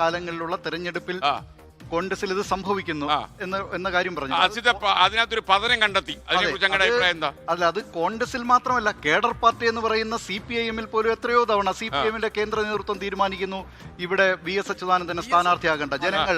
കാലങ്ങളിലുള്ള തെരഞ്ഞെടുപ്പിൽ കോൺഗ്രസിൽ ഇത് സംഭവിക്കുന്നു എന്ന കാര്യം പറഞ്ഞു. അതിനകത്തൊരു പതനം കണ്ടെത്തി. അതിനെക്കുറിച്ച് ഞങ്ങളുടെ അഭിപ്രായം എന്താ? അല്ല, അത് കോൺഗ്രസിൽ മാത്രമല്ല, കേഡർ പാർട്ടി എന്ന് പറയുന്ന CPIM-ൽ പോലും എത്രയോ തവണ CPIM-ന്റെ കേന്ദ്ര നേതൃത്വം തീരുമാനിക്കുന്നു ഇവിടെ VS അച്യുതാനന്ദനെ സ്ഥാനാർത്ഥിയാകേണ്ട. ജനങ്ങൾ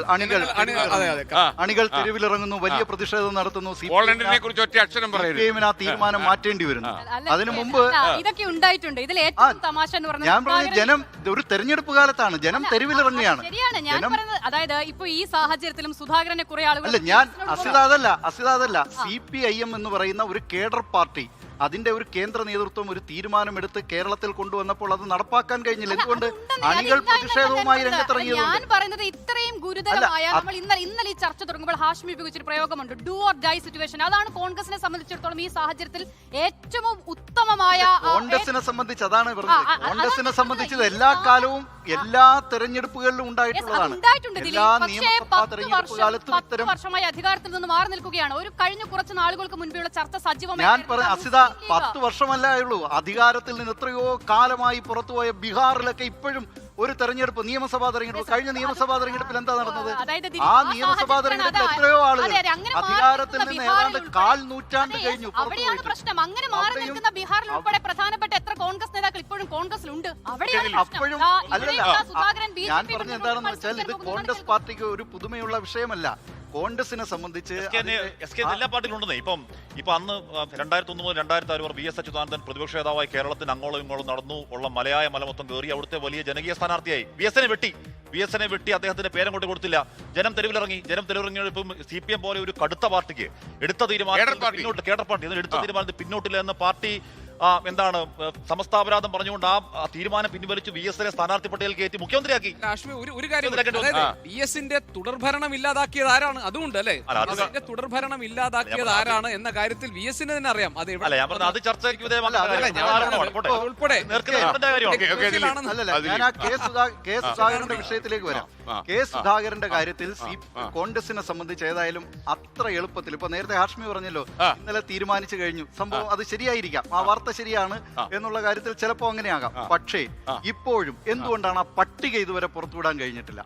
അണികൾ തെരുവിലിറങ്ങുന്നു, വലിയ പ്രതിഷേധം നടത്തുന്നു. CPIM-ന് ആ തീരുമാനം മാറ്റേണ്ടി വരുന്നു. അതിനു മുമ്പ് ഇതൊക്കെ ഉണ്ടായിട്ടുണ്ട്. ഇതിൽ ഏറ്റവും തമാശ എന്ന് പറഞ്ഞാൽ ഞാൻ പറഞ്ഞ ജനം ഒരു തെരഞ്ഞെടുപ്പ് കാലത്താണ്, ജനം തെരുവിലിറങ്ങുകയാണ്. ശരിയാണ് ഞാൻ പറയുന്നത്. അതായത് ഇപ്പൊ ഈ സാഹചര്യത്തിലും സുധാകരനെ കുറെ ആളുകൾ അല്ല, ഞാൻ അസിതാദല്ല CPIM എന്ന് പറയുന്ന ഒരു കേഡർ പാർട്ടി, അതിന്റെ ഒരു കേന്ദ്ര നേതൃത്വം ഒരു തീരുമാനമെടുത്ത് കേരളത്തിൽ കൊണ്ടുവന്നപ്പോൾ അത് നടപ്പാക്കാൻ കഴിഞ്ഞില്ല. എന്തുകൊണ്ട്? അണികൾ പ്രതിഷേധവുമായി രംഗത്തിറങ്ങിയത്. ഞാൻ പറയുന്നത് ഇത്രയും ഗുരുതരമായ, നമ്മൾ ഇന്നലെ ഈ ചർച്ച തുടങ്ങുമ്പോൾ ഹാഷ്മി ഉപയോഗിച്ചൊരു പ്രയോഗമുണ്ട്, ഡു ഓർ ഡൈ സിറ്റുവേഷൻ. അതാണ് കോൺഗ്രസിനെ സംബന്ധിച്ചിടത്തോളം ഈ സാഹചര്യത്തിൽ ഏറ്റവും ഉത്തമമായ. കോൺഗ്രസിനെ സംബന്ധിച്ച് അതാണ് പറഞ്ഞത്. കോൺഗ്രസിനെ സംബന്ധിച്ചത് എല്ലാ കാലവും എല്ലാ തെരഞ്ഞെടുപ്പുകളിലും ഉണ്ടായിട്ടുള്ളതാണ്. എല്ലാ നിയമസഭാ തെരഞ്ഞെടുപ്പ് കാലത്തും 10 വർഷമായി അധികാരത്തിൽ നിന്ന് മാറി നിൽക്കുകയാണ്. ഒരു കഴിഞ്ഞ കുറച്ച് നാളുകൾക്ക് മുൻപുള്ള ചർച്ച സജീവമായി. ഞാൻ പറഞ്ഞ അസിത 10 വർഷമല്ലായുള്ളൂ അധികാരത്തിൽ നിന്ന് എത്രയോ കാലമായി പുറത്തുപോയ ബീഹാറിലൊക്കെ ഇപ്പോഴും ഒരു തെരഞ്ഞെടുപ്പ്, നിയമസഭാ തെരഞ്ഞെടുപ്പ്, കഴിഞ്ഞ നിയമസഭാ തെരഞ്ഞെടുപ്പിൽ എന്താ നടന്നത്? ആ നിയമസഭാ തെരഞ്ഞെടുപ്പിൽ എത്രയോ ആളുകൾ അധികാരത്തിൽ നിന്ന് ഏതാണ്ട് 1/4 നൂറ്റാണ്ട് കഴിഞ്ഞു. അവിടെയാണ് പ്രശ്നം. അങ്ങനെ മാറി നിൽക്കുന്ന ബീഹാറിൽ ഉൾപ്പെടെ പ്രധാനപ്പെട്ട എത്ര കോൺഗ്രസ് നേതാക്കൾ ഇപ്പോഴും കോൺഗ്രസിലുണ്ട്. അപ്പോഴും അല്ലല്ല, ഞാൻ പറഞ്ഞ എന്താണെന്ന് വെച്ചാൽ ഇത് കോൺഗ്രസ് പാർട്ടിക്ക് ഒരു പുതുമയുള്ള വിഷയമല്ല. കോൺഗ്രസിനെ സംബന്ധിച്ച് എല്ലാ പാർട്ടിയിലുണ്ടെന്നേ. ഇപ്പൊ അന്ന് 2001 മുതൽ 2006 വരെ VS അച്യുതാനന്ദൻ പ്രതിപക്ഷ നേതാവായി കേരളത്തിന് അങ്ങോളം ഇങ്ങോളം നടന്നു ഉള്ള മലയായ മല മൊത്തം കയറി അവിടുത്തെ വലിയ ജനകീയ സ്ഥാനാർത്ഥിയായി. VS നെ വെട്ടി അദ്ദേഹത്തിന്റെ പേരങ്ങോട്ട് കൊടുത്തില്ല. ജനം തെരുവിലിറങ്ങി. ജനം CPM പോലെ ഒരു കടുത്ത പാർട്ടിക്ക് എടുത്ത തീരുമാനത്തിൽ പിന്നോട്ടില്ല എന്ന് പാർട്ടി എന്താണ് സമസ്താപരാധം പറഞ്ഞുകൊണ്ട് ആ തീരുമാനം പിൻവലിച്ച് VS നെ സ്ഥാനാർത്ഥി പട്ടികയിൽ കയറ്റി മുഖ്യമന്ത്രിയാക്കി. ഒരു കാര്യം, VS-ന്റെ തുടർഭരണം ഇല്ലാതാക്കിയത് ആരാണ്? അതുകൊണ്ട് അല്ലെ തുടർഭരണം ഇല്ലാതാക്കിയത് ആരാണ് എന്ന കാര്യത്തിൽ VS-ന് തന്നെ അറിയാം. അത് അത് ചർച്ചയ്ക്ക് സുധാകരന്റെ വിഷയത്തിലേക്ക് വരാം. സുധാകരന്റെ കാര്യത്തിൽ കോൺഗ്രസിനെ സംബന്ധിച്ച് ഏതായാലും അത്ര എളുപ്പത്തിൽ, ഇപ്പൊ നേരത്തെ ഹാഷ്മി പറഞ്ഞല്ലോ ഇന്നലെ തീരുമാനിച്ചു കഴിഞ്ഞു, സംഭവം അത് ശരിയായിരിക്കാം, ആ വാർത്ത ശരിയാണ് എന്നുള്ള കാര്യത്തിൽ ചിലപ്പോ അങ്ങനെയാകാം. പക്ഷേ ഇപ്പോഴും എന്തുകൊണ്ടാണ് ആ പട്ടിക ഇതുവരെ പുറത്തുവിടാൻ കഴിഞ്ഞിട്ടില്ല?